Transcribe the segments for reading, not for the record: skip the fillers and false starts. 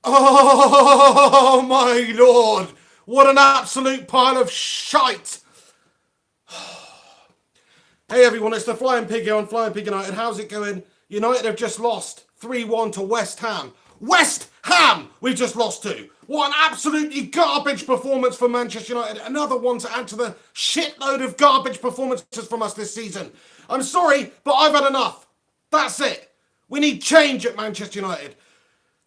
Oh my lord! What an absolute pile of shite! Hey everyone, it's the Flying Pig here on Flying Pig United. How's it going? United have just lost 3-1 to West Ham. West Ham we've just lost to. What an absolutely garbage performance for Manchester United. Another one to add to the shitload of garbage performances from us this season. I'm sorry, but I've had enough. That's it. We need change at Manchester United.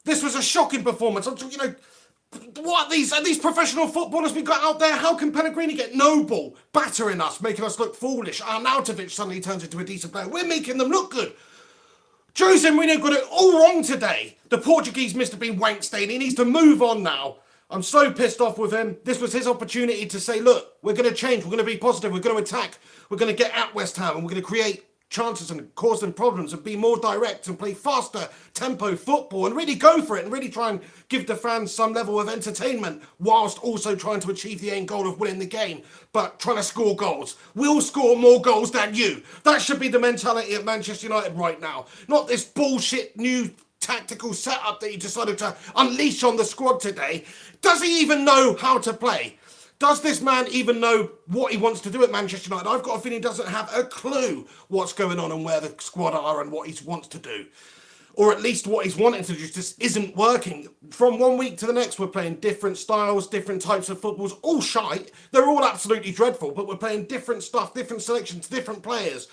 This was a shocking performance. What are these professional footballers we got out there? How can Pellegrini get no ball, battering us, making us look foolish? Arnautovic suddenly turns into a decent player. We're making them look good. Jose Mourinho got it all wrong today. The Portuguese Mr. Bean Wankstein, he needs to move on now. I'm so pissed off with him. This was his opportunity to say, look, we're going to change. We're going to be positive. We're going to attack. We're going to get at West Ham and we're going to create chances and cause them problems and be more direct and play faster tempo football and really go for it and really try and give the fans some level of entertainment whilst also trying to achieve the end goal of winning the game, but trying to score goals. We'll score more goals than you. That should be the mentality at Manchester United right now. Not this bullshit new tactical setup that he decided to unleash on the squad today. Does he even know how to play? Does this man even know what he wants to do at Manchester United? I've got a feeling he doesn't have a clue what's going on and where the squad are and what he wants to do. Or at least what he's wanting to do just isn't working. From one week to the next, we're playing different styles, different types of footballs, all shite. They're all absolutely dreadful, but we're playing different stuff, different selections, different players.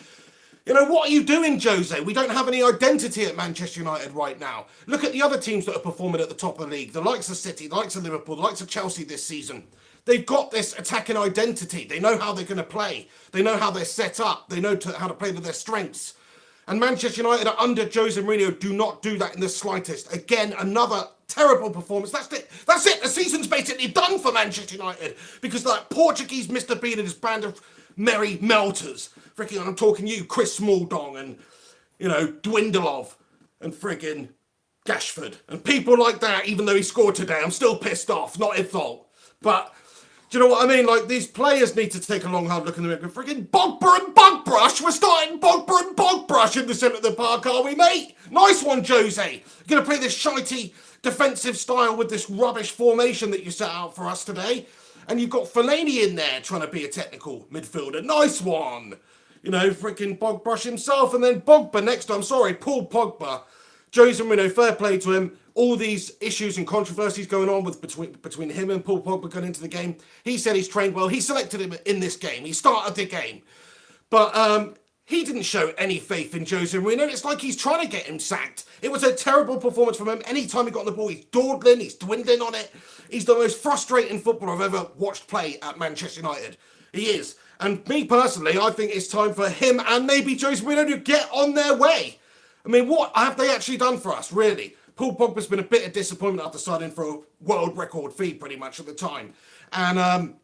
You know, what are you doing, Jose? We don't have any identity at Manchester United right now. Look at the other teams that are performing at the top of the league. The likes of City, the likes of Liverpool, the likes of Chelsea this season. They've got this attacking identity. They know how they're going to play. They know how they're set up. They know how to play to their strengths. And Manchester United are under Jose Mourinho do not do that in the slightest. Again, another terrible performance. That's it. That's it. The season's basically done for Manchester United because that Portuguese Mr. Bean and his band of merry melters. Freaking, I'm talking you, Chris Smalldong and, Dwindlov and friggin' Gashford. And people like that, even though he scored today, I'm still pissed off. Not his fault. But do you know what I mean? Like, these players need to take a long, hard look in the mirror. Friggin' Bogba and Bugbrush. We're starting Bogba and Bugbrush in the centre of the park, are we, mate? Nice one, Jose. You're going to play this shitey defensive style with this rubbish formation that you set out for us today. And you've got Fellaini in there trying to be a technical midfielder. Nice one. Freaking Bogbrush himself. And then Pogba next time. Sorry, Paul Pogba. Jose Mourinho, fair play to him. All these issues and controversies going on with between him and Paul Pogba going into the game. He said he's trained well. He selected him in this game. He started the game. But he didn't show any faith in Jose Mourinho. It's like he's trying to get him sacked. It was a terrible performance from him. Anytime he got on the ball, he's dawdling, he's dwindling on it. He's the most frustrating footballer I've ever watched play at Manchester United. He is. And me personally, I think it's time for him and maybe Jose Mourinho to get on their way. I mean, what have they actually done for us, really? Paul Pogba's been a bit of disappointment after signing for a world record fee pretty much at the time. And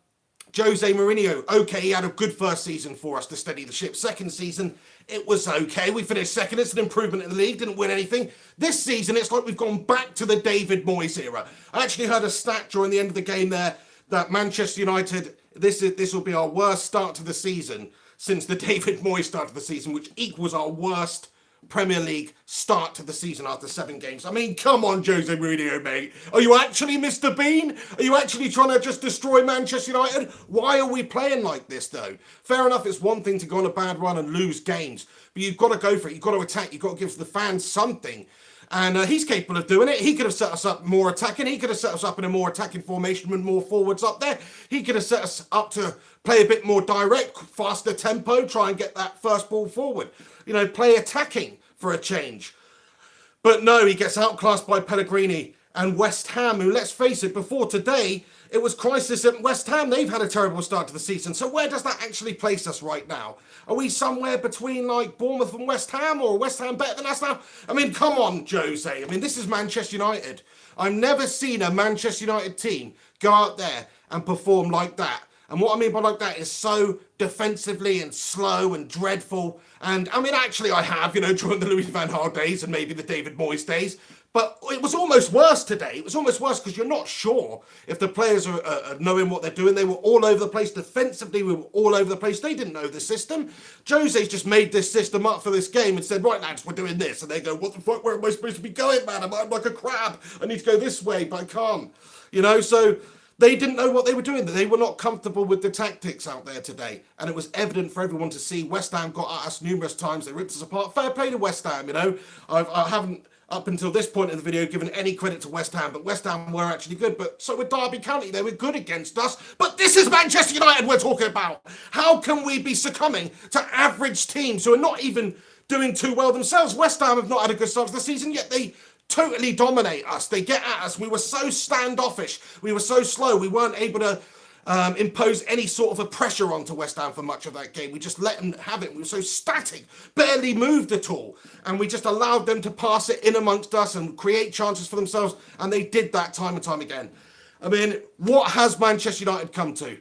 Jose Mourinho, okay, he had a good first season for us to steady the ship. Second season, it was okay. We finished second. It's an improvement in the league. Didn't win anything. This season, it's like we've gone back to the David Moyes era. I actually heard a stat during the end of the game there that Manchester United, this will be our worst start to the season since the David Moyes start of the season, which equals our worst Premier League start to the season after 7 games. I mean, come on, Jose Mourinho, mate. Are you actually Mr. Bean? Are you actually trying to just destroy Manchester United? Why are we playing like this, though? Fair enough, it's one thing to go on a bad run and lose games, but you've got to go for it. You've got to attack. You've got to give the fans something. And he's capable of doing it. He could have set us up more attacking. He could have set us up in a more attacking formation with more forwards up there. He could have set us up to play a bit more direct, faster tempo, try and get that first ball forward. Play attacking for a change. But no, he gets outclassed by Pellegrini and West Ham, who, let's face it, before today, it was crisis at West Ham. They've had a terrible start to the season. So where does that actually place us right now? Are we somewhere between like Bournemouth and West Ham, or West Ham better than us now? I mean, come on, Jose. I mean, this is Manchester United. I've never seen a Manchester United team go out there and perform like that. And what I mean by like that is so defensively and slow and dreadful. And I mean, actually I have, during the Louis van Gaal days and maybe the David Moyes days. But it was almost worse today. It was almost worse because you're not sure if the players are knowing what they're doing. They were all over the place. Defensively, we were all over the place. They didn't know the system. Jose's just made this system up for this game and said, right, lads, we're doing this. And they go, what the fuck, where am I supposed to be going, man? I'm like a crab. I need to go this way, but I can't. You know, so they didn't know what they were doing. They were not comfortable with the tactics out there today. And it was evident for everyone to see. West Ham got at us numerous times. They ripped us apart. Fair play to West Ham, you know. I haven't, up until this point in the video, given any credit to West Ham, but West Ham were actually good. But so were Derby County. They were good against us. But this is Manchester United we're talking about. How can we be succumbing to average teams who are not even doing too well themselves? West Ham have not had a good start to the season, yet they totally dominate us. They get at us. We were so standoffish. We were so slow. We weren't able to impose any sort of a pressure onto West Ham for much of that game. We just let them have it. We were so static, barely moved at all. And we just allowed them to pass it in amongst us and create chances for themselves. And they did that time and time again. I mean, what has Manchester United come to?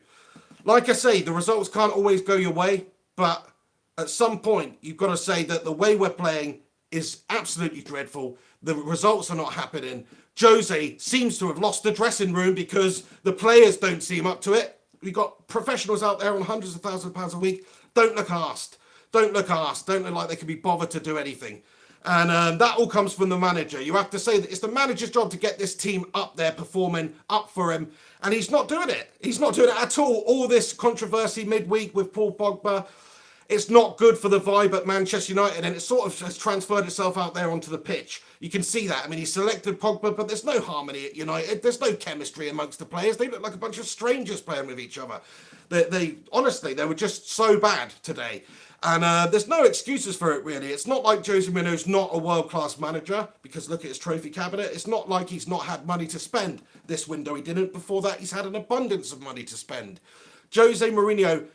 Like I say, the results can't always go your way. But at some point, you've got to say that the way we're playing is absolutely dreadful. The results are not happening. Jose seems to have lost the dressing room because the players don't seem up to it. We've got professionals out there on hundreds of thousands of pounds a week. Don't look arsed. Don't look arsed. Don't look like they can be bothered to do anything. And that all comes from the manager. You have to say that it's the manager's job to get this team up there performing, up for him. And he's not doing it. He's not doing it at all. All this controversy midweek with Paul Pogba, it's not good for the vibe at Manchester United, and it sort of has transferred itself out there onto the pitch. You can see that. I mean, he selected Pogba, but there's no harmony at United. There's no chemistry amongst the players. They look like a bunch of strangers playing with each other. They honestly, they were just so bad today. And there's no excuses for it, really. It's not like Jose Mourinho's not a world-class manager, because look at his trophy cabinet. It's not like he's not had money to spend this window. He didn't. Before that, he's had an abundance of money to spend. Jose Mourinho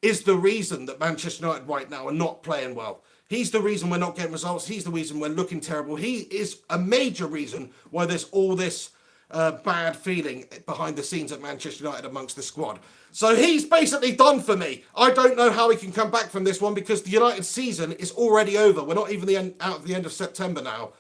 is the reason that Manchester United right now are not playing well. He's the reason we're not getting results. He's the reason we're looking terrible. He is a major reason why there's all this bad feeling behind the scenes at Manchester United amongst the squad. So he's basically done for me. I don't know how he can come back from this one because the United season is already over. We're not even out of the end of September now.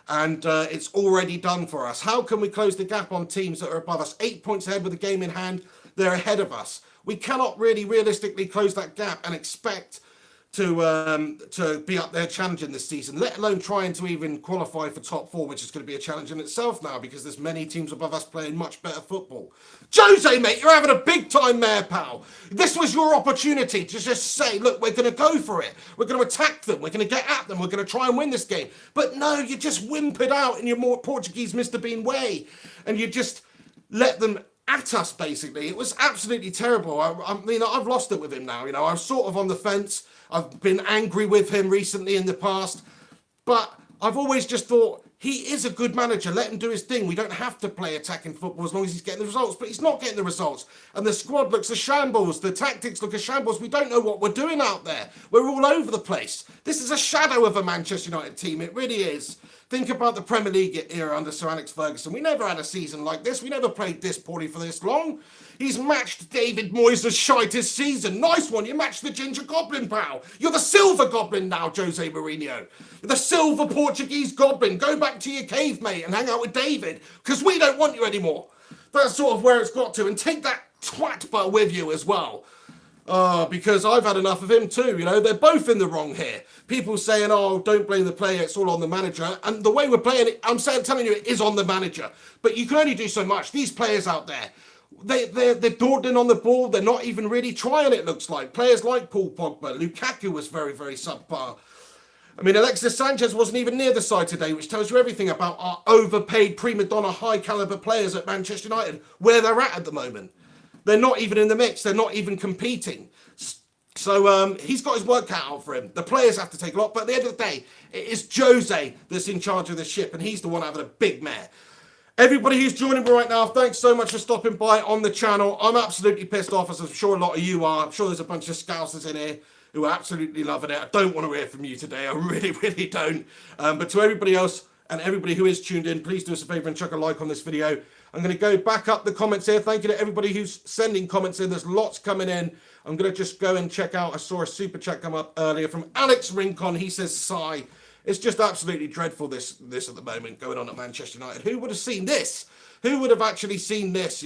And it's already done for us. How can we close the gap on teams that are above us? 8 points ahead with the game in hand. They're ahead of us. We cannot really realistically close that gap and expect to be up there challenging this season, let alone trying to even qualify for top four, which is going to be a challenge in itself now because there's many teams above us playing much better football. Jose, mate, you're having a big time there, pal. This was your opportunity to just say, look, we're going to go for it. We're going to attack them. We're going to get at them. We're going to try and win this game. But no, you just whimpered out in your more Portuguese Mr. Bean way, and you just let them at us, basically. It was absolutely terrible. I mean, I've lost it with him now. You know, I'm sort of on the fence. I've been angry with him recently in the past, but I've always just thought he is a good manager. Let him do his thing. We don't have to play attacking football as long as he's getting the results, but he's not getting the results. And the squad looks a shambles. The tactics look a shambles. We don't know what we're doing out there. We're all over the place. This is a shadow of a Manchester United team. It really is. Think about the Premier League era under Sir Alex Ferguson. We never had a season like this. We never played this poorly for this long. He's matched David Moyes' shitest season. Nice one. You matched the Ginger Goblin, pal. You're the Silver Goblin now, Jose Mourinho. The Silver Portuguese Goblin. Go back to your cave, mate, and hang out with David, because we don't want you anymore. That's sort of where it's got to. And take that twat with you as well. Because I've had enough of him too. You know, they're both in the wrong here. People saying, oh, don't blame the player, it's all on the manager. And the way we're playing it, telling you, it is on the manager. But you can only do so much. These players out there, they're dawdling on the ball. They're not even really trying, it looks like. Players like Paul Pogba, Lukaku was very, very subpar. I mean, Alexis Sanchez wasn't even near the side today, which tells you everything about our overpaid prima donna high caliber players at Manchester United, where they're at the moment. They're not even in the mix. They're not even competing. So he's got his work cut out for him. The players have to take a lot. But at the end of the day, it is Jose that's in charge of the ship. And he's the one having a big mare. Everybody who's joining me right now, thanks so much for stopping by on the channel. I'm absolutely pissed off, as I'm sure a lot of you are. I'm sure there's a bunch of Scousers in here who are absolutely loving it. I don't want to hear from you today. I really, really don't. But to everybody else and everybody who is tuned in, please do us a favour and chuck a like on this video. I'm going to go back up the comments here. Thank you to everybody who's sending comments in. There's lots coming in. I'm going to just go and check out. I saw a super chat come up earlier from Alex Rincon. He says, sigh. It's just absolutely dreadful, this at the moment going on at Manchester United. Who would have seen this? Who would have actually seen this,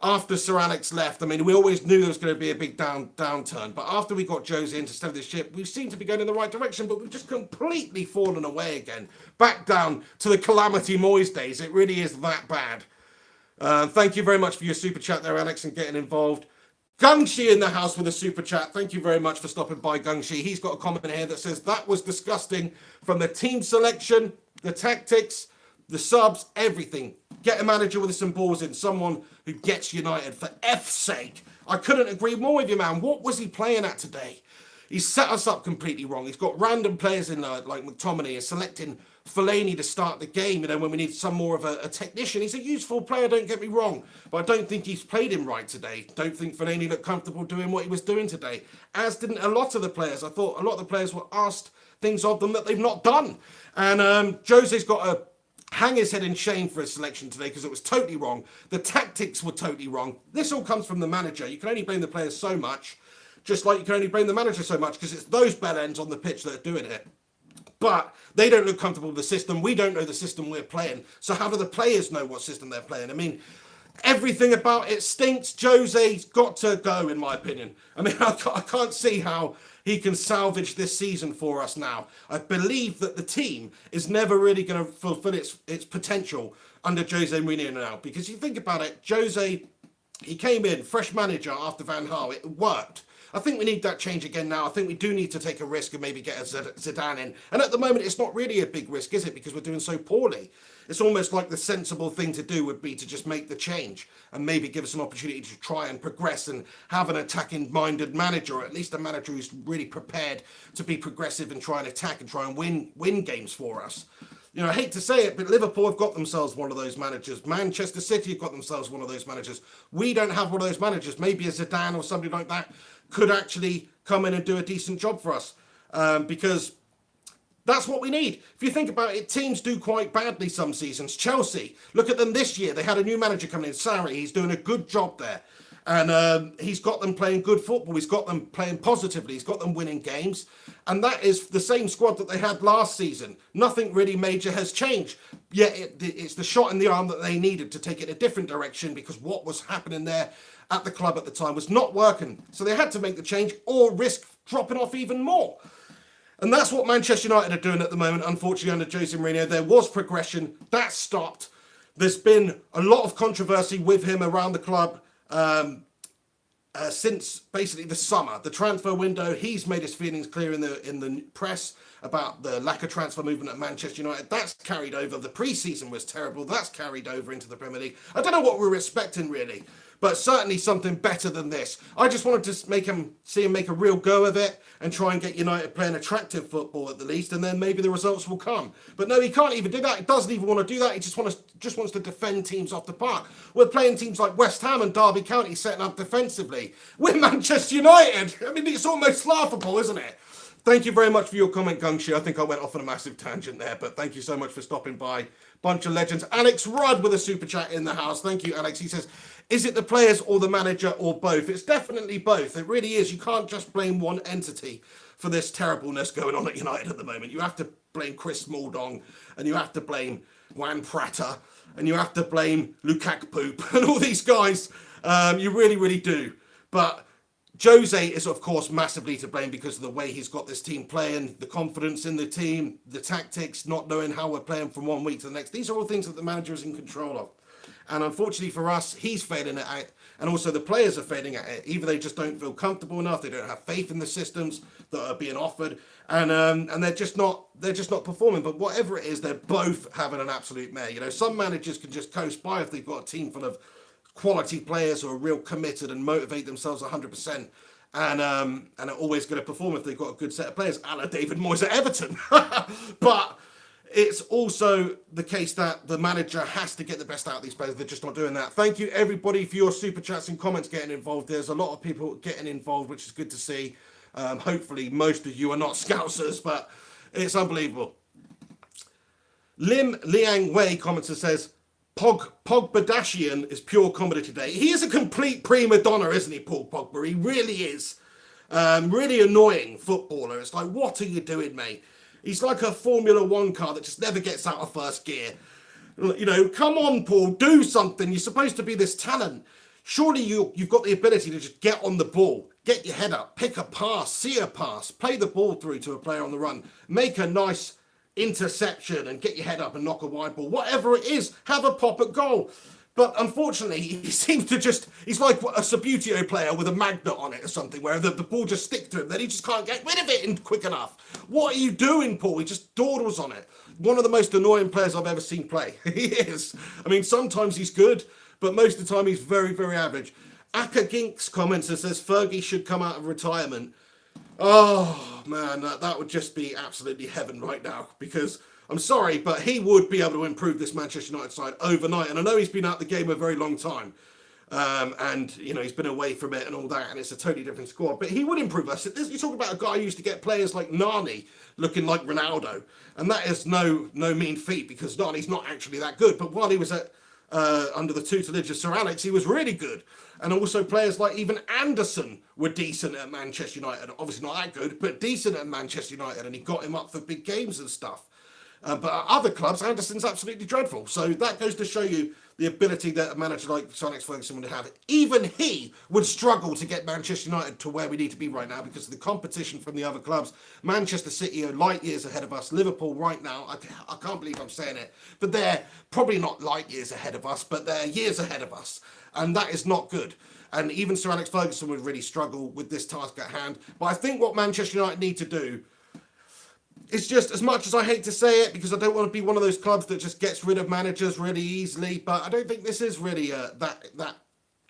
after Sir Alex left? I mean, we always knew there was going to be a big downturn, but after we got Jose in to steady the ship, we seem to be going in the right direction, but we've just completely fallen away again. Back down to the Calamity Moyes days. It really is that bad. Thank you very much for your super chat there, Alex, and getting involved. Gungshi in the house with a super chat. Thank you very much for stopping by, Gungshi. He's got a comment here that says, that was disgusting, from the team selection, the tactics, the subs, everything. Get a manager with some balls in, someone who gets United, for F's sake. I couldn't agree more with you, man. What was he playing at today? He's set us up completely wrong. He's got random players in there, like McTominay, and selecting Fellaini to start the game, when we need some more of a technician. He's a useful player, don't get me wrong, but I don't think he's played him right today. Don't think Fellaini looked comfortable doing what he was doing today, as didn't a lot of the players. I thought a lot of the players were asked things of them that they've not done. And Jose's got to hang his head in shame for his selection today, because it was totally wrong. The tactics were totally wrong. This all comes from the manager. You can only blame the players so much, just like you can only blame the manager so much, because it's those bell ends on the pitch that are doing it. But they don't look comfortable with the system. We don't know the system we're playing. So how do the players know what system they're playing? I mean, everything about it stinks. Jose's got to go, in my opinion. I mean, I can't see how he can salvage this season for us now. I believe that the team is never really going to fulfill its potential under Jose Mourinho now. Because you think about it, Jose, he came in, fresh manager after Van Gaal. It worked. I think we need that change again now. I think we do need to take a risk and maybe get a Zidane in. And at the moment, it's not really a big risk, is it? Because we're doing so poorly. It's almost like the sensible thing to do would be to just make the change and maybe give us an opportunity to try and progress and have an attacking-minded manager, or at least a manager who's really prepared to be progressive and try and attack and try and win games for us. I hate to say it, but Liverpool have got themselves one of those managers. Manchester City have got themselves one of those managers. We don't have one of those managers. Maybe a Zidane or somebody like that could actually come in and do a decent job for us, because that's what we need. If you think about it, teams do quite badly some seasons. Chelsea, look at them this year. They had a new manager coming in, Sarri. He's doing a good job there. And he's got them playing good football. He's got them playing positively. He's got them winning games. And that is the same squad that they had last season. Nothing really major has changed. Yet it's the shot in the arm that they needed to take it a different direction, because what was happening there at the club at the time was not working. So they had to make the change or risk dropping off even more. And that's what Manchester United are doing at the moment, unfortunately, under Jose Mourinho. There was progression. That stopped. There's been a lot of controversy with him around the club since basically the summer. The transfer window, he's made his feelings clear in the press about the lack of transfer movement at Manchester United. That's carried over. The pre-season was terrible. That's carried over into the Premier League. I don't know what we're expecting, really, but certainly something better than this. I just wanted to see him make a real go of it and try and get United playing attractive football at the least, and then maybe the results will come. But no, he can't even do that. He doesn't even want to do that. He just wants to defend teams off the park. We're playing teams like West Ham and Derby County setting up defensively. We're Manchester United. I mean, it's almost laughable, isn't it? Thank you very much for your comment, Gungshi. I think I went off on a massive tangent there, but thank you so much for stopping by. Bunch of legends. Alex Rudd with a super chat in the house. Thank you, Alex. He says, is it the players or the manager or both? It's definitely both. It really is. You can't just blame one entity for this terribleness going on at United at the moment. You have to blame Chris Smalldong, and you have to blame Juan Prata, and you have to blame Lukaku Poop and all these guys. You really, really do. But Jose is, of course, massively to blame because of the way he's got this team playing, the confidence in the team, the tactics, not knowing how we're playing from one week to the next. These are all things that the manager is in control of. And unfortunately for us, he's failing at it, and also the players are failing at it. Either they just don't feel comfortable enough, they don't have faith in the systems that are being offered, and they're just not performing. But whatever it is, they're both having an absolute mare. Some managers can just coast by if they've got a team full of quality players who are real committed and motivate themselves 100%, and are always going to perform if they've got a good set of players, a la David Moyes at Everton. But it's also the case that the manager has to get the best out of these players. They're just not doing that. Thank you, everybody, for your super chats and comments getting involved. There's a lot of people getting involved, which is good to see. Hopefully, most of you are not Scousers, but it's unbelievable. Lim Liang Wei comments and says, Pogbadashian is pure comedy today. He is a complete prima donna, isn't he, Paul Pogba? He really is. Really annoying footballer. It's like, what are you doing, mate? He's like a Formula One car that just never gets out of first gear. You know, come on, Paul, do something. You're supposed to be this talent. Surely you've got the ability to just get on the ball, get your head up, pick a pass, see a pass, play the ball through to a player on the run, make a nice interception and get your head up and knock a wide ball. Whatever it is, have a pop at goal. But unfortunately, he seems to he's like a Subbuteo player with a magnet on it or something, where the ball just sticks to him, then he just can't get rid of it quick enough. What are you doing, Paul? He just dawdles on it. One of the most annoying players I've ever seen play. He is. I mean, sometimes he's good, but most of the time he's very, very average. Aka Ginks comments and says Fergie should come out of retirement. Oh, man, that would just be absolutely heaven right now, because I'm sorry, but he would be able to improve this Manchester United side overnight. And I know he's been out of the game a very long time. And, you know, he's been away from it and all that, and it's a totally different squad. But he would improve us. You talk about a guy who used to get players like Nani looking like Ronaldo. And that is no mean feat, because Nani's not actually that good. But while he was under the tutelage of Sir Alex, he was really good. And also players like even Anderson were decent at Manchester United. Obviously not that good, but decent at Manchester United. And he got him up for big games and stuff. But at other clubs, Anderson's absolutely dreadful. So that goes to show you the ability that a manager like Sir Alex Ferguson would have. Even he would struggle to get Manchester United to where we need to be right now because of the competition from the other clubs. Manchester City are light years ahead of us. Liverpool right now, I can't believe I'm saying it, but they're probably not light years ahead of us, but they're years ahead of us. And that is not good. And even Sir Alex Ferguson would really struggle with this task at hand. But I think what Manchester United need to do, it's just, as much as I hate to say it, because I don't want to be one of those clubs that just gets rid of managers really easily, but I don't think this is really that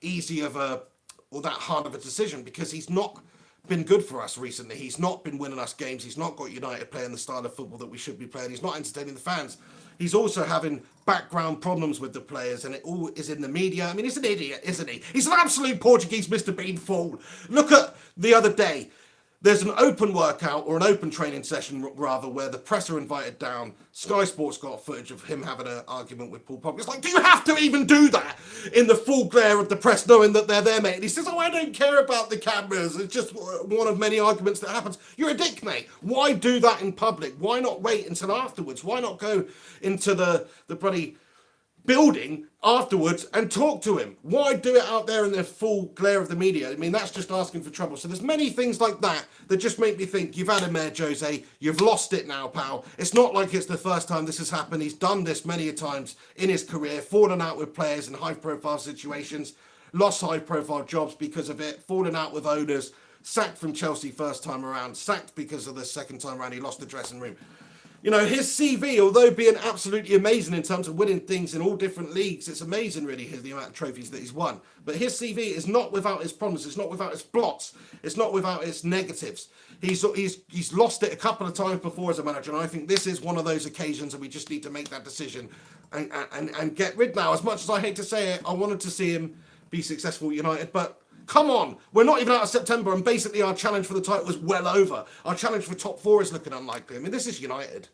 easy of or that hard of a decision, because he's not been good for us recently. He's not been winning us games. He's not got United playing the style of football that we should be playing. He's not entertaining the fans. He's also having background problems with the players, and it all is in the media. I mean, he's an idiot, isn't he? He's an absolute Portuguese Mr. Bean fool. Look at the other day. There's an open workout, or an open training session, rather, where the press are invited down. Sky Sports got footage of him having an argument with Paul Pogba. It's like, do you have to even do that in the full glare of the press, knowing that they're there, mate? And he says, oh, I don't care about the cameras. It's just one of many arguments that happens. You're a dick, mate. Why do that in public? Why not wait until afterwards? Why not go into the bloody building afterwards and talk to him? Why do it out there in the full glare of the media? I mean, that's just asking for trouble. So there's many things like that that just make me think, you've had a mare, Jose. You've lost it now, pal. It's not like it's the first time this has happened. He's done this many times in his career, fallen out with players in high-profile situations, lost high-profile jobs because of it, fallen out with owners, sacked from Chelsea first time around, sacked because of the second time around he lost the dressing room. You know, his CV, although being absolutely amazing in terms of winning things in all different leagues, it's amazing, really, the amount of trophies that he's won. But his CV is not without its problems. It's not without its blots. It's not without its negatives. He's lost it a couple of times before as a manager, and I think this is one of those occasions that we just need to make that decision and get rid now. As much as I hate to say it, I wanted to see him be successful at United, but come on, we're not even out of September, and basically our challenge for the title is well over. Our challenge for top four is looking unlikely. I mean, this is United.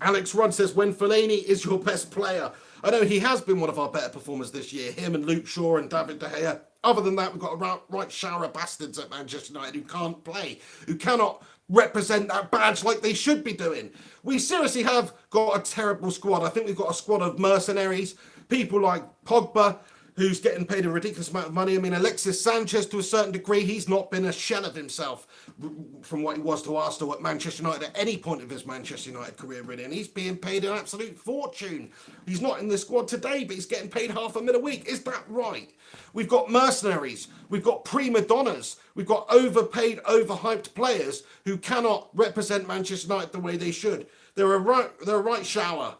Alex Rudd says, when Fellaini is your best player. I know he has been one of our better performers this year. Him and Luke Shaw and David De Gea. Other than that, we've got a right shower of bastards at Manchester United who can't play, who cannot represent that badge like they should be doing. We seriously have got a terrible squad. I think we've got a squad of mercenaries, people like Pogba, who's getting paid a ridiculous amount of money. I mean, Alexis Sanchez, to a certain degree, he's not been a shell of himself from what he was to Arsenal at Manchester United at any point of his Manchester United career, really. And he's being paid an absolute fortune. He's not in the squad today, but he's getting paid $500,000 a week. Is that right? We've got mercenaries. We've got prima donnas. We've got overpaid, overhyped players who cannot represent Manchester United the way they should. They're a right shower.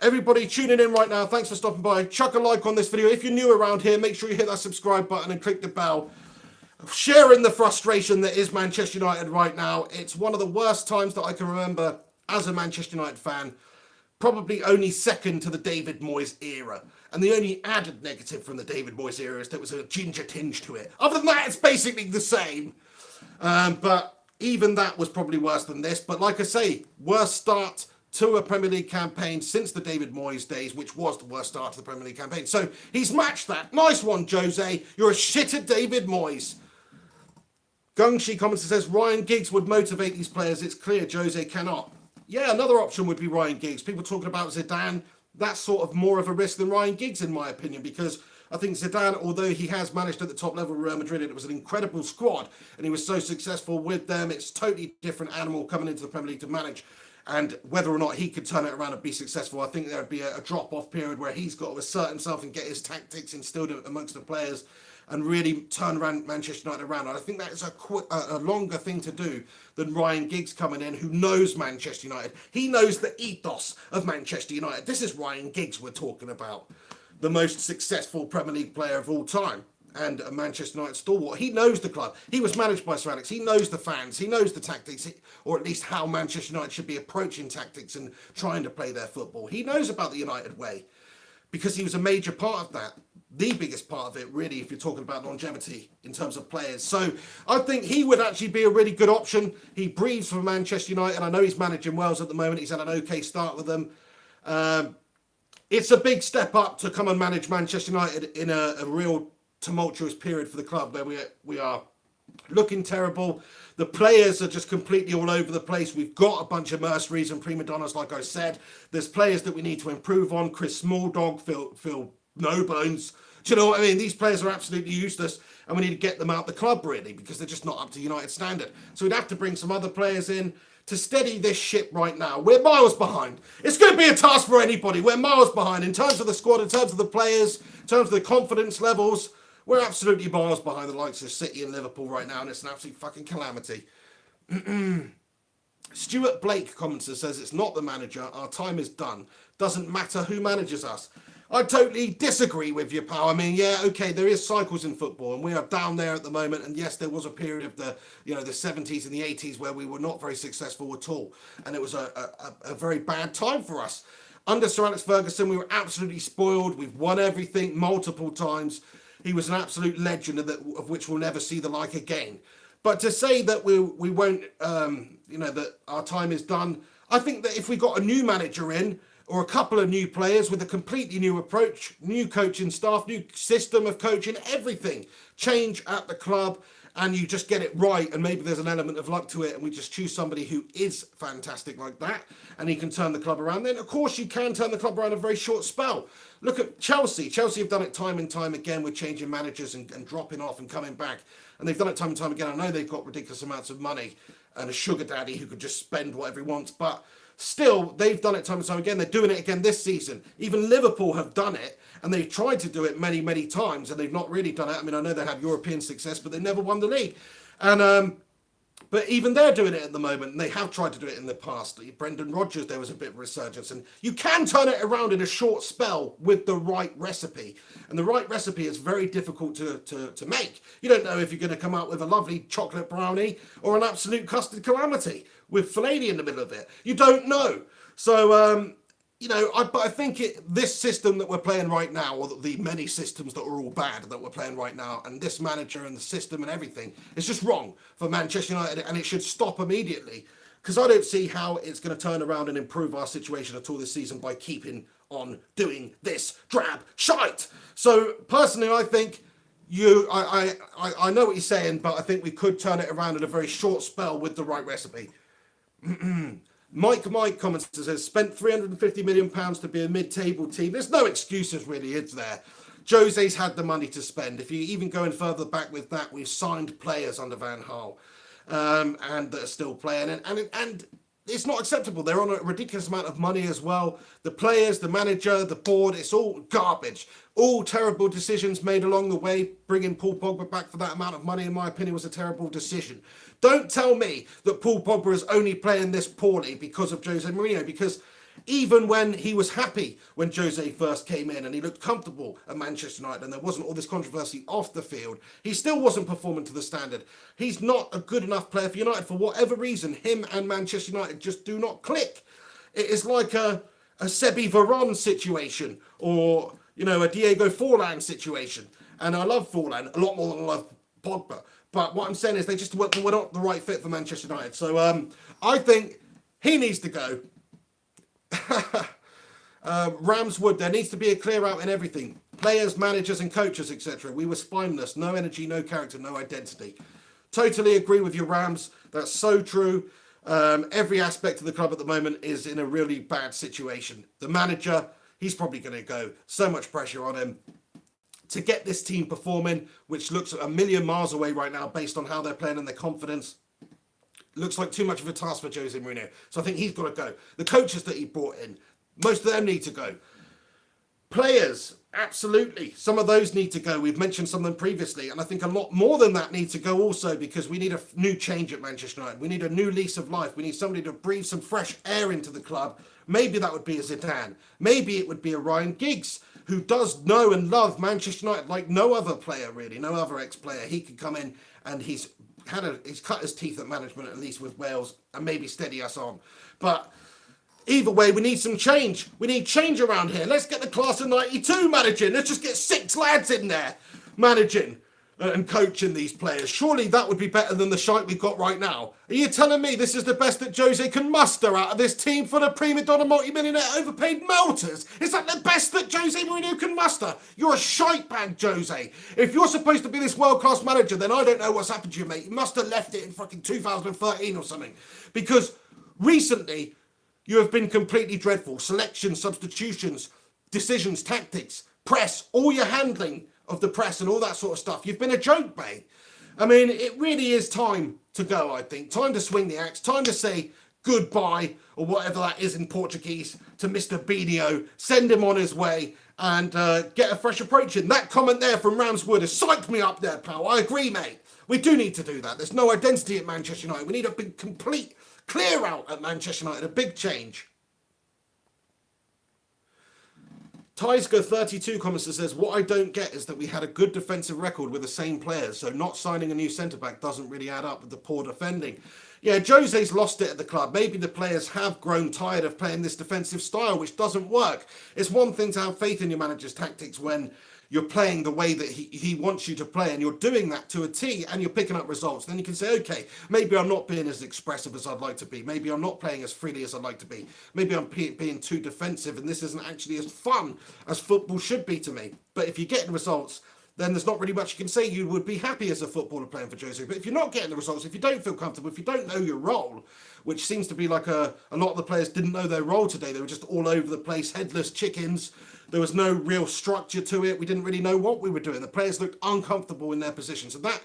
Everybody tuning in right now, thanks for stopping by. Chuck a like on this video. If you're new around here, make sure you hit that subscribe button and click the bell. Sharing the frustration that is Manchester United right now. It's one of the worst times that I can remember as a Manchester United fan. Probably only second to the David Moyes era. And the only added negative from the David Moyes era is there was a ginger tinge to it. Other than that, it's basically the same. But even that was probably worse than this. But like I say, worst start to a Premier League campaign since the David Moyes days, which was the worst start to the Premier League campaign. So he's matched that. Nice one, Jose. You're a shit at David Moyes. Gungshi comments and says, Ryan Giggs would motivate these players. It's clear Jose cannot. Yeah, another option would be Ryan Giggs. People talking about Zidane. That's sort of more of a risk than Ryan Giggs, in my opinion, because I think Zidane, although he has managed at the top level of Real Madrid, and it was an incredible squad, and he was so successful with them, it's a totally different animal coming into the Premier League to manage. And whether or not he could turn it around and be successful, I think there would be a drop-off period where he's got to assert himself and get his tactics instilled amongst the players and really turn Manchester United around. And I think that is a longer thing to do than Ryan Giggs coming in, who knows Manchester United. He knows the ethos of Manchester United. This is Ryan Giggs we're talking about, the most successful Premier League player of all time and a Manchester United stalwart. He knows the club. He was managed by Sir Alex. He knows the fans. He knows the tactics, or at least how Manchester United should be approaching tactics and trying to play their football. He knows about the United way because he was a major part of that. The biggest part of it, really, if you're talking about longevity in terms of players. So I think he would actually be a really good option. He breathes for Manchester United. I know he's managing Wales at the moment. He's had an okay start with them. It's a big step up to come and manage Manchester United in a real tumultuous period for the club where we are looking terrible. The players are just completely all over the place. We've got a bunch of mercenaries and prima donnas, like I said. There's players that we need to improve on. Chris Smalldog, Phil No Bones. Do you know what I mean? These players are absolutely useless, and we need to get them out the club, really, because they're just not up to United standard. So we'd have to bring some other players in to steady this ship right now. We're miles behind. It's going to be a task for anybody. We're miles behind in terms of the squad, in terms of the players, in terms of the confidence levels. We're absolutely miles behind the likes of City and Liverpool right now, and it's an absolute fucking calamity. Stuart Blake comments and says, it's not the manager. Our time is done. Doesn't matter who manages us. I totally disagree with you, pal. I mean, yeah, okay, there is cycles in football, and we are down there at the moment. And yes, there was a period of the 70s and the 80s where we were not very successful at all, and it was a very bad time for us. Under Sir Alex Ferguson, we were absolutely spoiled. We've won everything multiple times. He was an absolute legend of which we'll never see the like again. But to say that we won't, that our time is done, I think that if we got a new manager in, or a couple of new players with a completely new approach, new coaching staff, new system of coaching, everything change at the club, and you just get it right, and maybe there's an element of luck to it, and we just choose somebody who is fantastic like that, and he can turn the club around, then of course you can turn the club around in a very short spell. Look at Chelsea. Chelsea have done it time and time again with changing managers and dropping off and coming back, and they've done it time and time again. I know they've got ridiculous amounts of money and a sugar daddy who could just spend whatever he wants, but still, they've done it time and time again. They're doing it again this season. Even Liverpool have done it, and they've tried to do it many, many times, and they've not really done it. I mean, I know they had European success, but they never won the league. And but even they're doing it at the moment, and they have tried to do it in the past. Brendan Rodgers, there was a bit of resurgence, and you can turn it around in a short spell with the right recipe. And the right recipe is very difficult to make. You don't know if you're going to come out with a lovely chocolate brownie or an absolute custard calamity with Fellaini in the middle of it. You don't know. So, but I think this system that we're playing right now, or the many systems that are all bad that we're playing right now, and this manager and the system and everything, is just wrong for Manchester United, and it should stop immediately. Because I don't see how it's going to turn around and improve our situation at all this season by keeping on doing this drab shite. So, personally, I think I know what you're saying, but I think we could turn it around in a very short spell with the right recipe. Mike comments and says, spent £350 million to be a mid-table team. There's no excuses, really, is there? Jose's had the money to spend. If you even going further back with that, we've signed players under Van Gaal and that are still playing. And it's not acceptable. They're on a ridiculous amount of money as well. The players, the manager, the board, it's all garbage. All terrible decisions made along the way. Bringing Paul Pogba back for that amount of money, in my opinion, was a terrible decision. Don't tell me that Paul Pogba is only playing this poorly because of Jose Mourinho, because even when he was happy when Jose first came in and he looked comfortable at Manchester United and there wasn't all this controversy off the field, he still wasn't performing to the standard. He's not a good enough player for United for whatever reason. Him and Manchester United just do not click. It is like a Sebi Varane situation, or a Diego Forlan situation. And I love Forlan a lot more than I love Pogba. But what I'm saying is we're not the right fit for Manchester United. So I think he needs to go. Ramswood, there needs to be a clear out in everything. Players, managers and coaches, etc. We were spineless. No energy, no character, no identity. Totally agree with you, Rams. That's so true. Every aspect of the club at the moment is in a really bad situation. The manager, he's probably going to go. So much pressure on him to get this team performing, which looks a million miles away right now based on how they're playing and their confidence. Looks like too much of a task for Jose Mourinho. So I think he's got to go. The coaches that he brought in, most of them need to go. Players, absolutely. Some of those need to go. We've mentioned some of them previously. And I think a lot more than that need to go also, because we need a new change at Manchester United. We need a new lease of life. We need somebody to breathe some fresh air into the club. Maybe that would be a Zidane. Maybe it would be a Ryan Giggs, who does know and love Manchester United like no other player, really, no other ex-player. He could come in and he's cut his teeth at management, at least with Wales, and maybe steady us on. But either way, we need some change. We need change around here. Let's get the class of 92 managing. Let's just get 6 lads in there managing and coaching these players. Surely that would be better than the shite we've got right now. Are you telling me this is the best that Jose can muster out of this team for the prima donna multi-millionaire overpaid melters? Is that the best that Jose Mourinho can muster? You're a shite bag, Jose. If you're supposed to be this world-class manager, then I don't know what's happened to you, mate. You must have left it in fucking 2013 or something. Because recently, you have been completely dreadful. Selection, substitutions, decisions, tactics, press, all your handling of the press and all that sort of stuff. You've been a joke, mate. I mean, it really is time to go, I think. Time to swing the axe. Time to say goodbye, or whatever that is in Portuguese, to Mr. Benio. Send him on his way and get a fresh approach in. That comment there from Ramswood has psyched me up there, pal. I agree, mate. We do need to do that. There's no identity at Manchester United. We need a big, complete clear out at Manchester United. A big change. Tyska32 comments and says, what I don't get is that we had a good defensive record with the same players, so not signing a new centre-back doesn't really add up with the poor defending. Yeah, Jose's lost it at the club. Maybe the players have grown tired of playing this defensive style, which doesn't work. It's one thing to have faith in your manager's tactics when you're playing the way that he wants you to play, and you're doing that to a T, and you're picking up results. Then you can say, okay, maybe I'm not being as expressive as I'd like to be. Maybe I'm not playing as freely as I'd like to be. Maybe I'm being too defensive, and this isn't actually as fun as football should be to me. But if you're getting results, then there's not really much you can say. You would be happy as a footballer playing for Jose. But if you're not getting the results, if you don't feel comfortable, if you don't know your role, which seems to be like a lot of the players didn't know their role today. They were just all over the place, headless chickens. There was no real structure to it. We didn't really know what we were doing. The players looked uncomfortable in their positions. And that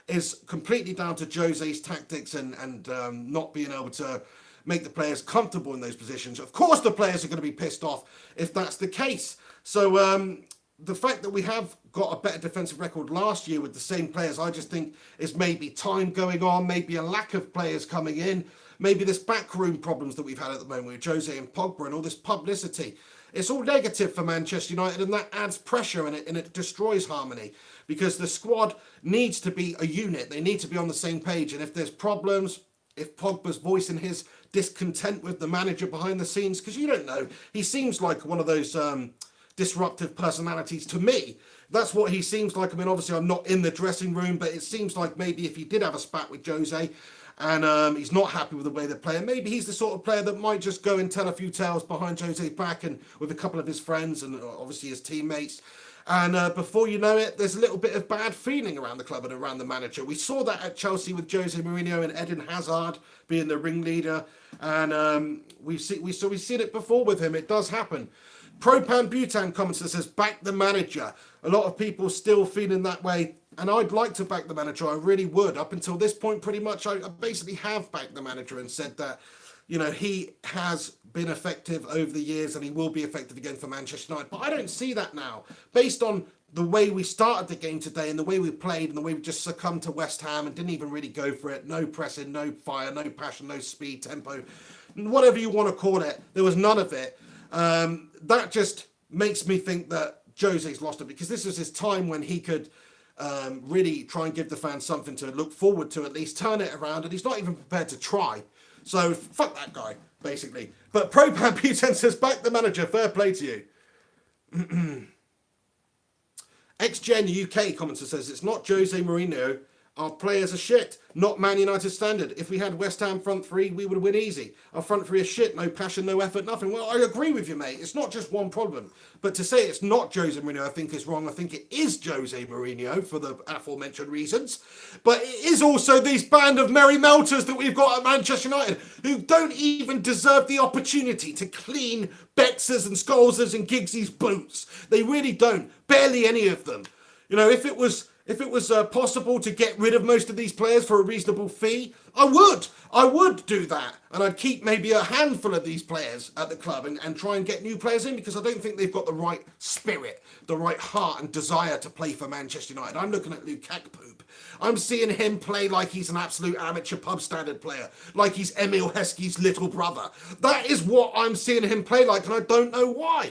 is completely down to Jose's tactics and not being able to make the players comfortable in those positions. Of course, the players are going to be pissed off if that's the case. So the fact that we have got a better defensive record last year with the same players, I just think is maybe time going on, maybe a lack of players coming in, maybe this backroom problems that we've had at the moment with Jose and Pogba and all this publicity. It's all negative for Manchester United, and that adds pressure in it, and it destroys harmony, because the squad needs to be a unit. They need to be on the same page, and if there's problems, if Pogba's voicing his discontent with the manager behind the scenes, because you don't know, he seems like one of those disruptive personalities to me. That's what he seems like. I mean, obviously I'm not in the dressing room, but it seems like maybe if he did have a spat with Jose and he's not happy with the way they're playing, maybe he's the sort of player that might just go and tell a few tales behind Jose's back and with a couple of his friends and obviously his teammates. And before you know it, there's a little bit of bad feeling around the club and around the manager. We saw that at Chelsea with Jose Mourinho and Eden Hazard being the ringleader. And we've seen it before with him. It does happen. Propan Butan comments that says, back the manager. A lot of people still feeling that way. And I'd like to back the manager. I really would. Up until this point, pretty much, I basically have backed the manager and said that, you know, he has been effective over the years and he will be effective again for Manchester United. But I don't see that now. Based on the way we started the game today and the way we played and the way we just succumbed to West Ham and didn't even really go for it. No pressing, no fire, no passion, no speed, tempo, whatever you want to call it. There was none of it. That just makes me think that Jose's lost it, because this was his time when he could really try and give the fans something to look forward to, at least turn it around, and he's not even prepared to try. So fuck that guy, basically. But Propan Putin says, back the manager, fair play to you. XGen UK commenter says, it's not Jose Mourinho Our players are shit, not Man United standard. If we had West Ham front three, we would win easy. Our front three is shit, no passion, no effort, nothing. Well, I agree with you, mate. It's not just one problem. But to say it's not Jose Mourinho, I think is wrong. I think it is Jose Mourinho for the aforementioned reasons. But it is also this band of merry melters that we've got at Manchester United who don't even deserve the opportunity to clean Betz's and Scholes's and Giggsy's boots. They really don't. Barely any of them. You know, if it was possible to get rid of most of these players for a reasonable fee, I would do that. And I'd keep maybe a handful of these players at the club and try and get new players in, because I don't think they've got the right spirit, the right heart and desire to play for Manchester United. I'm looking at Lukaku. I'm seeing him play like he's an absolute amateur pub standard player, like he's Emil Heskey's little brother. That is what I'm seeing him play like, and I don't know why.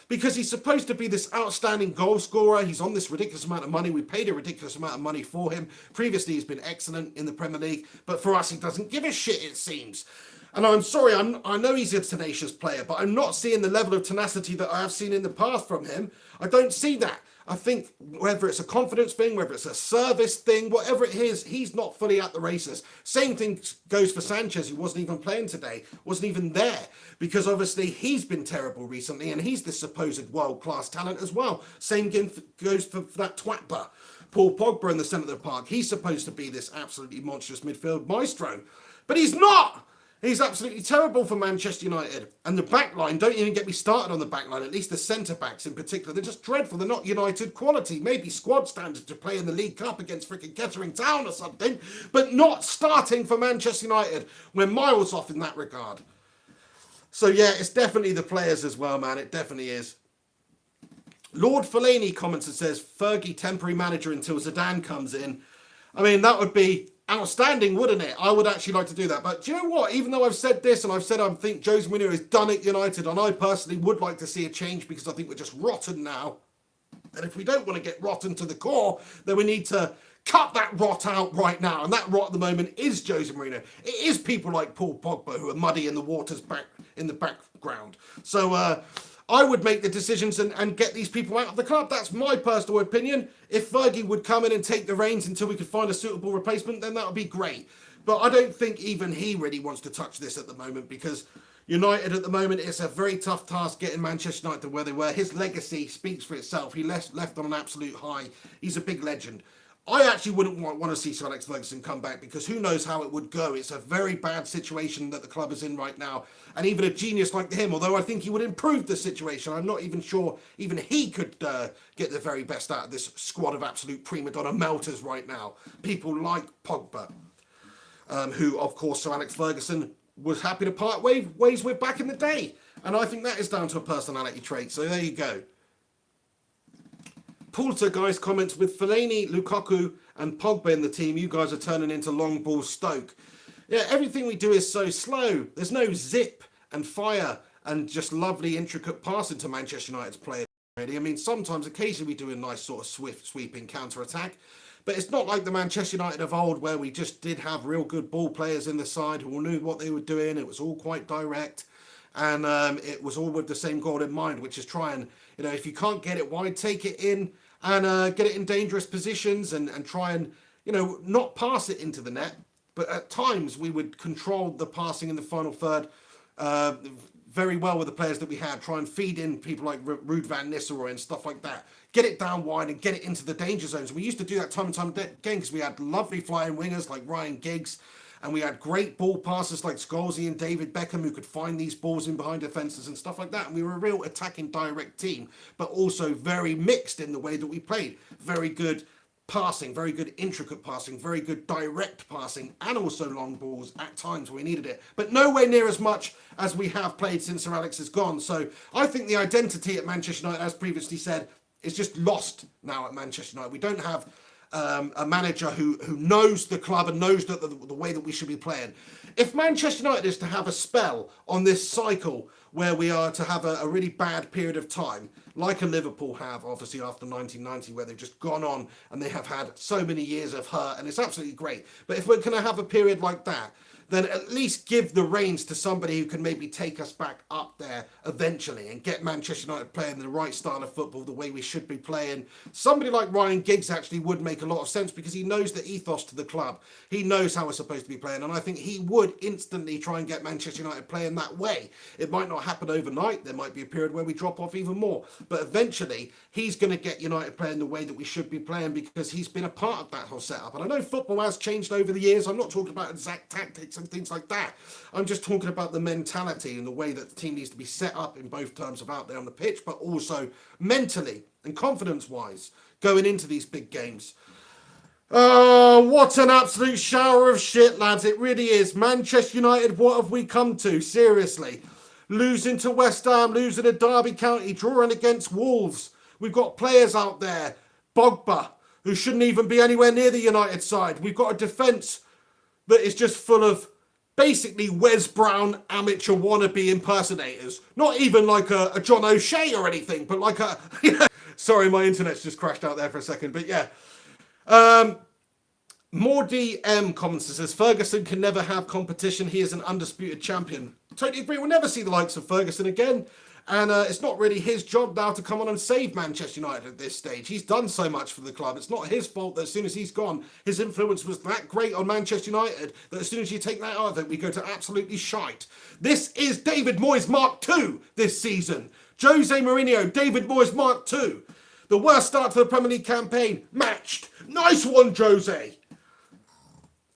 Because he's supposed to be this outstanding goal scorer. He's on this ridiculous amount of money. We paid a ridiculous amount of money for him. Previously, he's been excellent in the Premier League. But for us, he doesn't give a shit, it seems. And I'm sorry, I know he's a tenacious player, but I'm not seeing the level of tenacity that I have seen in the past from him. I don't see that. I think whether it's a confidence thing, whether it's a service thing, whatever it is, he's not fully at the races. Same thing goes for Sanchez, who wasn't even playing today, wasn't even there, because obviously he's been terrible recently and he's the supposed world-class talent as well. Same goes for that twatber, Paul Pogba in the centre of the park. He's supposed to be this absolutely monstrous midfield maestro, but he's not. He's absolutely terrible for Manchester United. And the back line, don't even get me started on the back line, at least the centre-backs in particular. They're just dreadful. They're not United quality. Maybe squad standard to play in the League Cup against frickin' Kettering Town or something, but not starting for Manchester United. We're miles off in that regard. So yeah, it's definitely the players as well, man. It definitely is. Lord Fellaini comments and says, Fergie temporary manager until Zidane comes in. I mean, that would be outstanding, wouldn't it? I would actually like to do that. But do you know what? Even though I've said this and I've said I think Jose Mourinho is done at United, and I personally would like to see a change because I think we're just rotten now. And if we don't want to get rotten to the core, then we need to cut that rot out right now. And that rot at the moment is Jose Mourinho. It is people like Paul Pogba who are muddy in the waters back in the background. So I would make the decisions and get these people out of the club. That's my personal opinion. If Fergie would come in and take the reins until we could find a suitable replacement, then that would be great. But I don't think even he really wants to touch this at the moment, because United at the moment, it's a very tough task getting Manchester United to where they were. His legacy speaks for itself. He left on an absolute high. He's a big legend. I actually wouldn't want to see Sir Alex Ferguson come back, because who knows how it would go. It's a very bad situation that the club is in right now. And even a genius like him, although I think he would improve the situation, I'm not even sure even he could get the very best out of this squad of absolute prima donna melters right now. People like Pogba, who, of course, Sir Alex Ferguson was happy to part ways with back in the day. And I think that is down to a personality trait. So there you go. Poltergeist comments, with Fellaini, Lukaku and Pogba in the team, you guys are turning into long ball Stoke. Yeah, everything we do is so slow. There's no zip and fire and just lovely intricate passing to Manchester United's players. Really. I mean, sometimes, occasionally we do a nice sort of swift sweeping counter-attack, but it's not like the Manchester United of old where we just did have real good ball players in the side who all knew what they were doing. It was all quite direct. And it was all with the same goal in mind, which is try and, you know, if you can't get it wide, take it in and get it in dangerous positions and try and, you know, not pass it into the net. But at times we would control the passing in the final third very well with the players that we had. Try and feed in people like Ruud van Nistelrooy and stuff like that. Get it down wide and get it into the danger zones. We used to do that time and time again because we had lovely flying wingers like Ryan Giggs. And we had great ball passers like Scholesy and David Beckham who could find these balls in behind defences and stuff like that. And we were a real attacking direct team, but also very mixed in the way that we played. Very good passing, very good intricate passing, very good direct passing, and also long balls at times where we needed it. But nowhere near as much as we have played since Sir Alex has gone. So I think the identity at Manchester United, as previously said, is just lost now at Manchester United. We don't have a manager who knows the club and knows the way that we should be playing. If Manchester United is to have a spell on this cycle where we are to have a really bad period of time, like a Liverpool have, obviously, after 1990, where they've just gone on and they have had so many years of hurt, and it's absolutely great. But if we're going to have a period like that, then at least give the reins to somebody who can maybe take us back up there eventually and get Manchester United playing the right style of football, the way we should be playing. Somebody like Ryan Giggs actually would make a lot of sense because he knows the ethos to the club. He knows how we're supposed to be playing, and I think he would instantly try and get Manchester United playing that way. It might not happen overnight. There might be a period where we drop off even more, but eventually he's going to get United playing the way that we should be playing because he's been a part of that whole setup. And I know football has changed over the years. I'm not talking about exact tactics and things like that. I'm just talking about the mentality and the way that the team needs to be set up in both terms of out there on the pitch, but also mentally and confidence-wise going into these big games. Oh, what an absolute shower of shit, lads. It really is. Manchester United, what have we come to? Seriously. Losing to West Ham, losing to Derby County, drawing against Wolves. We've got players out there, Pogba, who shouldn't even be anywhere near the United side. We've got a defence that is just full of basically Wes Brown amateur wannabe impersonators. Not even like a John O'Shea or anything, but like a... Sorry, my internet's just crashed out there for a second, but yeah. Mordy M comments and says, Ferguson can never have competition. He is an undisputed champion. Totally agree. We'll never see the likes of Ferguson again. And it's not really his job now to come on and save Manchester United at this stage. He's done so much for the club. It's not his fault that as soon as he's gone, his influence was that great on Manchester United that as soon as you take that out of it, we go to absolutely shite. This is David Moyes Mark II this season. Jose Mourinho, David Moyes Mark II. The worst start to the Premier League campaign. Matched. Nice one, Jose.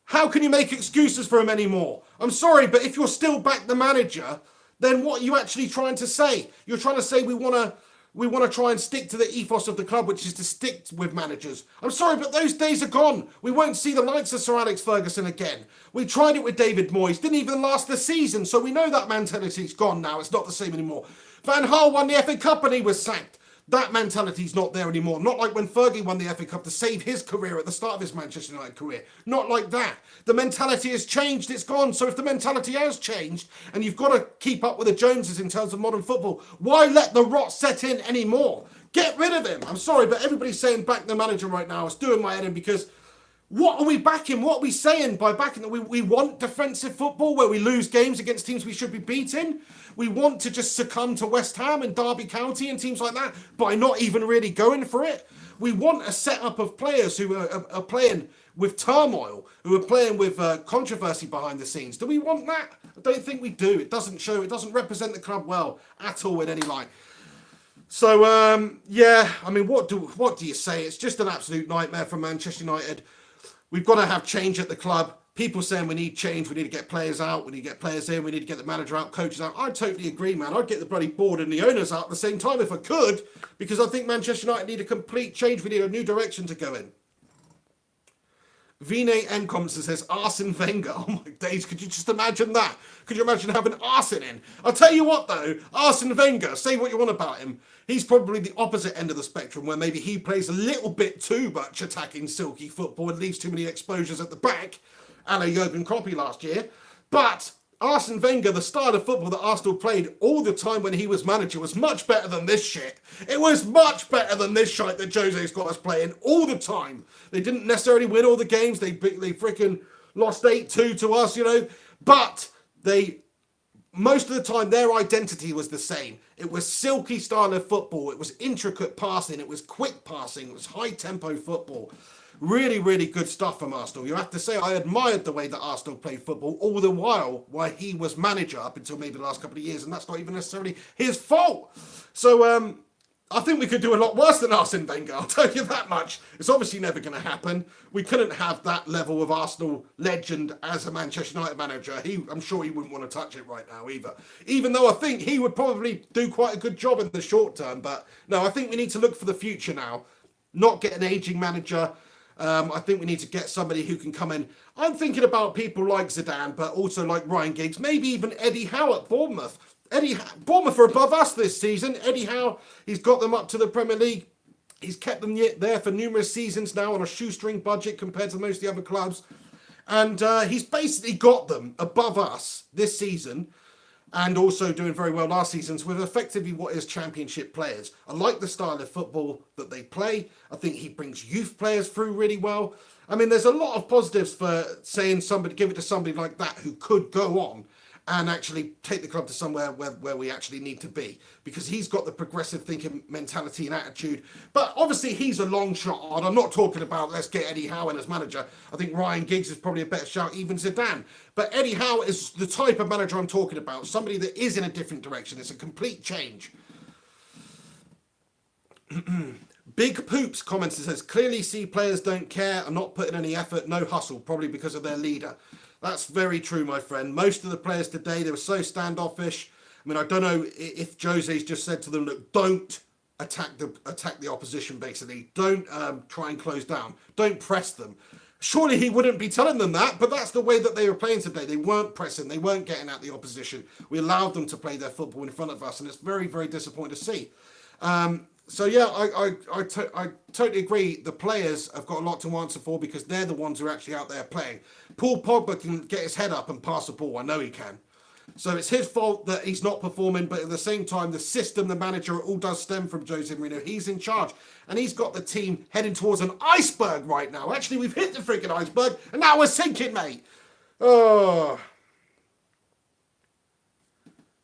How can you make excuses for him anymore? I'm sorry, but if you're still back the manager, then what are you actually trying to say? You're trying to say we want to try and stick to the ethos of the club, which is to stick with managers. I'm sorry, but those days are gone. We won't see the likes of Sir Alex Ferguson again. We tried it with David Moyes. Didn't even last the season, so we know that mentality's gone now. It's not the same anymore. Van Gaal won the FA Cup and he was sacked. That mentality's not there anymore. Not like when Fergie won the FA Cup to save his career at the start of his Manchester United career. Not like that. The mentality has changed. It's gone. So if the mentality has changed and you've got to keep up with the Joneses in terms of modern football, why let the rot set in anymore? Get rid of him. I'm sorry, but everybody's saying back the manager right now. It's doing my head in because what are we backing? What are we saying by backing that we want defensive football where we lose games against teams we should be beating? We want to just succumb to West Ham and Derby County and teams like that by not even really going for it. We want a setup of players who are playing with turmoil, who are playing with controversy behind the scenes. Do we want that? I don't think we do. It doesn't show. It doesn't represent the club well at all in any light. So, yeah, I mean, what do you say? It's just an absolute nightmare for Manchester United. We've got to have change at the club. People saying we need change, we need to get players out, we need to get players in, we need to get the manager out, coaches out. I totally agree, man. I'd get the bloody board and the owners out at the same time if I could, because I think Manchester United need a complete change. We need a new direction to go in. Vine N comments and says, Arsene Wenger. Oh my days, could you just imagine that? Could you imagine having Arsene in? I'll tell you what though, Arsene Wenger, say what you want about him. He's probably the opposite end of the spectrum where maybe he plays a little bit too much attacking silky football and leaves too many exposures at the back, a la Jurgen Klopp last year. But Arsene Wenger, the style of football that Arsenal played all the time when he was manager was much better than this shit. It was much better than this shit that Jose's got us playing all the time. They didn't necessarily win all the games. They freaking lost 8-2 to us, you know. But most of the time, their identity was the same. It was silky style of football. It was intricate passing. It was quick passing. It was high-tempo football. Really, really good stuff from Arsenal. You have to say, I admired the way that Arsenal played football all the while he was manager up until maybe the last couple of years, and that's not even necessarily his fault. So, I think we could do a lot worse than Arsene Wenger, I'll tell you that much. It's obviously never going to happen. We couldn't have that level of Arsenal legend as a Manchester United manager. I'm sure he wouldn't want to touch it right now either. Even though I think he would probably do quite a good job in the short term. But no, I think we need to look for the future now. Not get an aging manager. I think we need to get somebody who can come in. I'm thinking about people like Zidane, but also like Ryan Giggs, maybe even Eddie Howe at Bournemouth. Bournemouth are above us this season. Eddie Howe, he's got them up to the Premier League. He's kept them there for numerous seasons now on a shoestring budget compared to most of the other clubs. And he's basically got them above us this season. and also doing very well last season with effectively what is championship players. I like the style of football that they play. I think he brings youth players through really well. I mean, there's a lot of positives for saying somebody, give it to somebody like that who could go on and actually take the club to somewhere where we actually need to be, because he's got the progressive thinking mentality and attitude. But obviously he's a long shot. I'm not talking about let's get Eddie Howe in as manager. I think Ryan Giggs is probably a better shout, even Zidane. But Eddie Howe is the type of manager I'm talking about, somebody that is in a different direction. It's a complete change. Big Poops comments and says, clearly see players don't care, are not putting any effort, no hustle, probably because of their leader. That's very true, my friend. Most of the players today, they were so standoffish. I mean, I don't know if Jose's just said to them, look, don't attack the opposition, basically. Don't try and close down. Don't press them. Surely he wouldn't be telling them that, but that's the way that they were playing today. They weren't pressing. They weren't getting at the opposition. We allowed them to play their football in front of us, and it's very, very disappointing to see. So yeah, I totally agree. The players have got a lot to answer for because they're the ones who are actually out there playing. Paul Pogba can get his head up and pass the ball. I know he can. So it's his fault that he's not performing, but at the same time, the system, the manager, it all does stem from Jose Mourinho. He's in charge, and he's got the team heading towards an iceberg right now. Actually, we've hit the freaking iceberg, and now we're sinking, mate. Oh.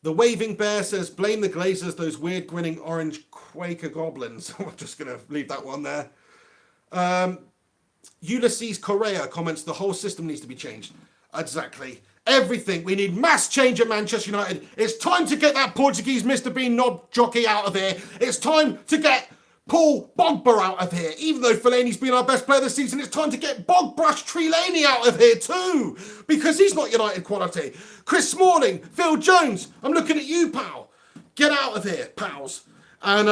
The Waving Bear says, blame the Glazers, those weird grinning orange Quaker goblins. I'm just going to leave that one there. Ulysses Correa comments, the whole system needs to be changed. Exactly. Everything. We need mass change at Manchester United. It's time to get that Portuguese Mr. Bean knob jockey out of here. It's time to get Paul Pogba out of here. Even though Fellaini's been our best player this season, it's time to get Bogbrush Trelawney out of here too, because he's not United quality. Chris Smalling, Phil Jones, I'm looking at you, pal. Get out of here, pals. And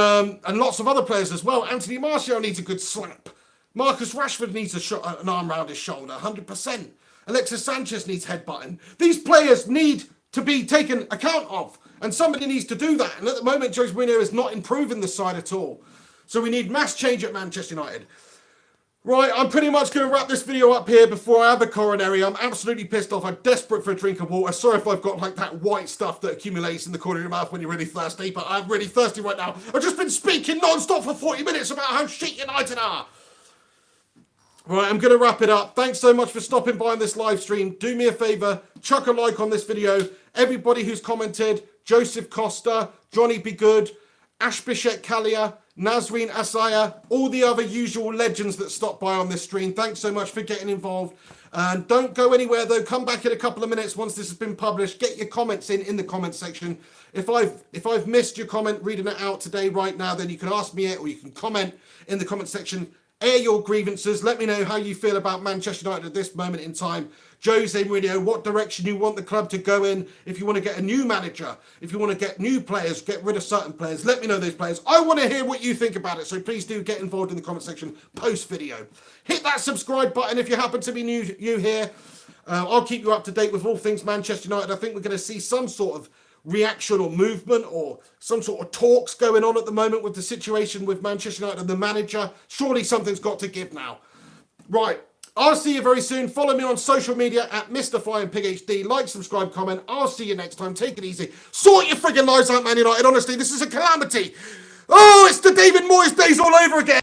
lots of other players as well. Anthony Martial needs a good slap. Marcus Rashford needs an arm around his shoulder, 100%. Alexis Sanchez needs headbutting. These players need to be taken account of, and somebody needs to do that. And at the moment, Jose Mourinho is not improving the side at all. So we need mass change at Manchester United. Right, I'm pretty much going to wrap this video up here before I have a coronary. I'm absolutely pissed off. I'm desperate for a drink of water. Sorry if I've got like that white stuff that accumulates in the corner of your mouth when you're really thirsty, but I'm really thirsty right now. I've just been speaking non-stop for 40 minutes about how shit United are. Right, I'm going to wrap it up. Thanks so much for stopping by on this live stream. Do me a favour, chuck a like on this video. Everybody who's commented, Joseph Costa, Johnny Be Good, Ashbishet Kalia, Nazreen Asaya, all the other usual legends that stopped by on this stream. Thanks so much for getting involved. And don't go anywhere though. Come back in a couple of minutes once this has been published. Get your comments in the comment section. If I've missed your comment reading it out today right now, then you can ask me it, or you can comment in the comment section. Air your grievances. Let me know how you feel about Manchester United at this moment in time. Jose Mourinho, what direction you want the club to go in. If you want to get a new manager, if you want to get new players, get rid of certain players, let me know those players. I want to hear what you think about it, so please do get involved in the comment section post-video. Hit that subscribe button if you happen to be new here. I'll keep you up to date with all things Manchester United. I think we're going to see some sort of reaction or movement or some sort of talks going on at the moment with the situation with Manchester United and the manager. Surely something's got to give now. Right, I'll see you very soon. Follow me on social media at Mr. Flying Pig HD. Like, subscribe, comment. I'll see you next time. Take it easy. Sort your friggin' lives out, Man United. Honestly, this is a calamity. Oh, it's the David Moyes days all over again.